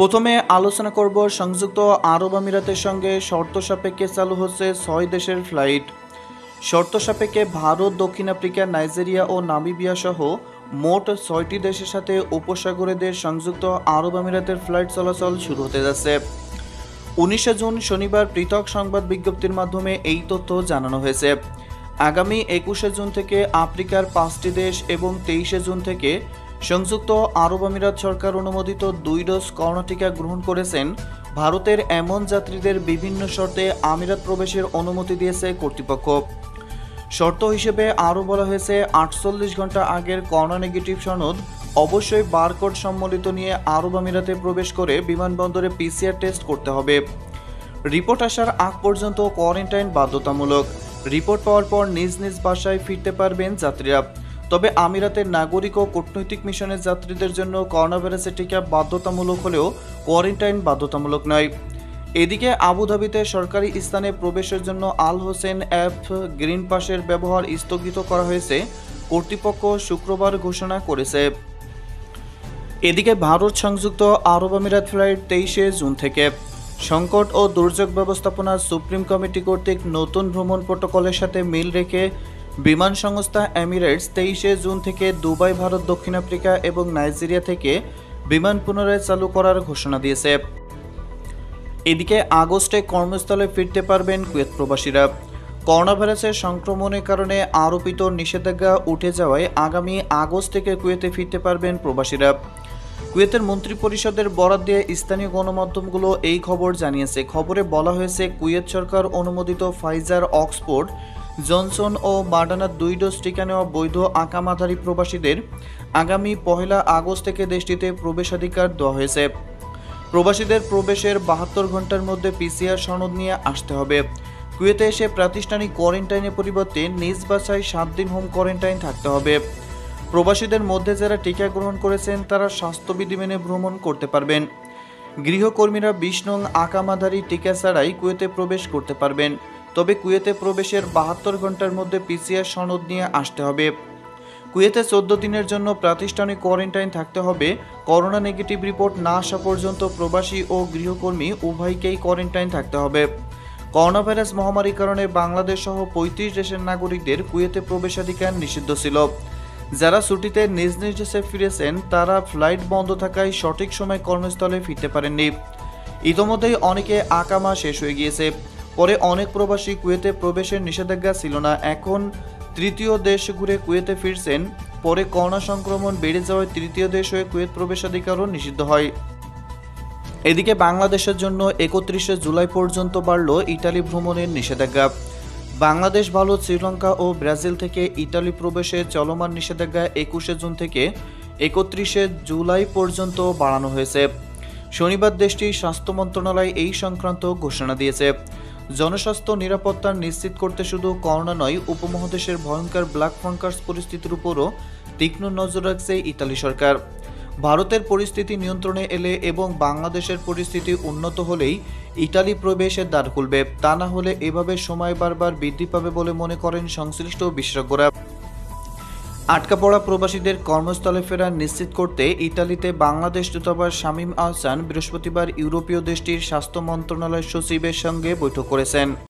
প্রথমে আলোচনা করব সংযুক্ত আরব আমিরাতের সঙ্গে শর্ত সাপেক্ষে চালু হচ্ছে ৬ দেশের ফ্লাইট। শর্ত সাপেক্ষে ভারত, দক্ষিণ আফ্রিকা, নাইজেরিয়া ও নামিবিয়া সহ মোট ৬টি দেশের সাথে উপসাগরীয় সংযুক্ত আরব আমিরাতের ফ্লাইট চলাচল শুরু হতে যাচ্ছে। ১৯ জুন শনিবার পৃথক সংবাদ বিজ্ঞপ্তির মাধ্যমে এই তথ্য জানানো হয়েছে। আগামী ২১ জুন থেকে আফ্রিকার ৫টি দেশ এবং ২৩ জুন থেকে সংযুক্ত আরব আমিরাত সরকার অনুমোদিত ২ ডোজ করোনা টিকা গ্রহণ করেছেন ভারতের এমন যাত্রীদের বিভিন্ন শর্তে আমিরাত প্রবেশের অনুমতি দিয়েছে কর্তৃপক্ষ। শর্ত হিসেবে আরও বলা হয়েছে ৪৮ ঘন্টা আগের করোনা নেগেটিভ সনদ অবশ্যই বারকোড সম্বলিত নিয়ে আরব আমিরাতে প্রবেশ করে বিমানবন্দরে পিসিআর টেস্ট করতে হবে। রিপোর্ট আসার আগ পর্যন্ত কোয়ারেন্টাইন বাধ্যতামূলক। রিপোর্ট পাওয়ার পর নিজ নিজ বাসায় ফিরতে পারবেন যাত্রীরা। তবে আমিরাতের নাগরিক ও কূটনৈতিক মিশনের যাত্রীদের জন্য করোনা ভাইরাসের টিকা বাধ্যতামূলক হলেও কোয়ারেন্টাইন বাধ্যতামূলক নয়। এদিকে আবুধাবিতে সরকারি স্থানে প্রবেশের জন্য আল হোসেন অ্যাপ গ্রিন পাসের ব্যবহার স্থগিত করা হয়েছে কর্তৃপক্ষ শুক্রবার ঘোষণা করেছে। এদিকে ভারত সংযুক্ত আরব আমিরাত ফ্লাইট ২৩ জুন থেকে। সংকট ও দুর্যোগ ব্যবস্থাপনা সুপ্রিম কমিটি কর্তৃক নতুন ভ্রমণ প্রোটোকলের সাথে মিল রেখে বিমান সংস্থা এমিরেটস ২৩ জুন থেকে দুবাই, ভারত, দক্ষিণ আফ্রিকা এবং নাইজেরিয়া থেকে বিমান পুনরায় চালু করার ঘোষণা দিয়েছে। এদিকে আগস্টে কর্মস্থলে ফিরতে পারবেন কুয়েত প্রবাসীরা। করোনা ভাইরাসের সংক্রমণের কারণে আরোপিত নিষেধাজ্ঞা উঠে যাওয়ায় আগামী আগস্ট থেকে কুয়েতে ফিরতে পারবেন প্রবাসীরা। কুয়েতের মন্ত্রিপরিষদের বরাত দিয়ে স্থানীয় গণমাধ্যমগুলো এই খবর জানিয়েছে। খবরে বলা হয়েছে, কুয়েত সরকার অনুমোদিত ফাইজার, অক্সফোর্ড, জনসন ও মার্ডানা ২ ডোজ টিকা নেওয়া বৈধ আকামাধারী প্রবাসীদের আগামী ১ আগস্ট থেকে দেশটিতে প্রবেশাধিকার দেওয়া হয়েছে। প্রবাসীদের প্রবেশের ৭২ ঘন্টার মধ্যে পিসিআর সনদ নিয়ে আসতে হবে। কুয়েতে এসে প্রাতিষ্ঠানিক কোয়ারেন্টাইনের পরিবর্তে নিজ বাসায় ৭ দিন হোম কোয়ারেন্টাইন থাকতে হবে। প্রবাসীদের মধ্যে যারা টিকা গ্রহণ করেছেন তারা স্বাস্থ্যবিধি মেনে ভ্রমণ করতে পারবেন। গৃহকর্মীরা ২০ নং আকামাধারী টিকা ছাড়াই কুয়েতে প্রবেশ করতে পারবেন। তবে কুয়েতে প্রবেশের ৭২ ঘন্টার মধ্যে পিসিআর সনদ নিয়ে আসতে হবে। কুয়েতে ১৪ দিনের জন্য প্রাতিষ্ঠানিক কোয়ারেন্টাইন থাকতে হবে। করোনা নেগেটিভ রিপোর্ট না আসা পর্যন্ত প্রবাসী ও গৃহকর্মী উভয়কেই কোয়ারেন্টাইন থাকতে হবে। করোনা ভাইরাস মহামারীর কারণে বাংলাদেশ সহ ৩৫ দেশের নাগরিকদের কুয়েতে প্রবেশাধিকার নিষিদ্ধ ছিল। যারা ছুটিতে নিজ নিজ দেশে ফিরেছেন তারা ফ্লাইট বন্ধ থাকায় সঠিক সময় কর্মস্থলে ফিরতে পারেননি। ইতোমধ্যেই অনেকে আকামা শেষ হয়ে গিয়েছে। পরে অনেক প্রবাসী কুয়েতে প্রবেশের নিষেধাজ্ঞা ছিল না, এখন তৃতীয় দেশ ঘুরে কুয়েতে ফিরছেন। পরে করোনা সংক্রমণ বেড়ে যাওয়ায় তৃতীয় দেশ হয়ে কুয়েত প্রবেশাধিকারও নিষিদ্ধ হয়। এদিকে বাংলাদেশের জন্য ৩১ জুলাই পর্যন্ত বাড়ল ইতালি ভ্রমণের নিষেধাজ্ঞা। বাংলাদেশ, ভারত, শ্রীলঙ্কা ও ব্রাজিল থেকে ইতালি প্রবেশে চলমান নিষেধাজ্ঞা ২১ জুন থেকে ৩১ জুলাই পর্যন্ত বাড়ানো হয়েছে। শনিবার দেশটির স্বাস্থ্য মন্ত্রণালয় এই সংক্রান্ত ঘোষণা দিয়েছে। জনস্বাস্থ্য নিরাপত্তা নিশ্চিত করতে শুধু করোনা নয়, উপমহাদেশের ভয়ঙ্কর ব্ল্যাক ফাঙ্গাস পরিস্থিতির উপরও তীক্ষ্ণ নজর রাখছে ইতালি সরকার। ভারতের পরিস্থিতি নিয়ন্ত্রণে এলে এবং বাংলাদেশের পরিস্থিতি উন্নত হলেই ইতালি প্রবেশের দ্বার খুলবে। তা না হলে এভাবে সময় বারবার বৃদ্ধি পাবে বলে মনে করেন সংশ্লিষ্ট বিশেষজ্ঞরা। আটকা পড়া প্রবাসীদের কর্মস্থলে ফেরা নিশ্চিত করতে ইতালিতে বাংলাদেশ দূতাবাস শামীম আহসান বৃহস্পতিবার ইউরোপীয় দেশটির স্বাস্থ্য মন্ত্রণালয় সচিবের সঙ্গে বৈঠক করেছেন।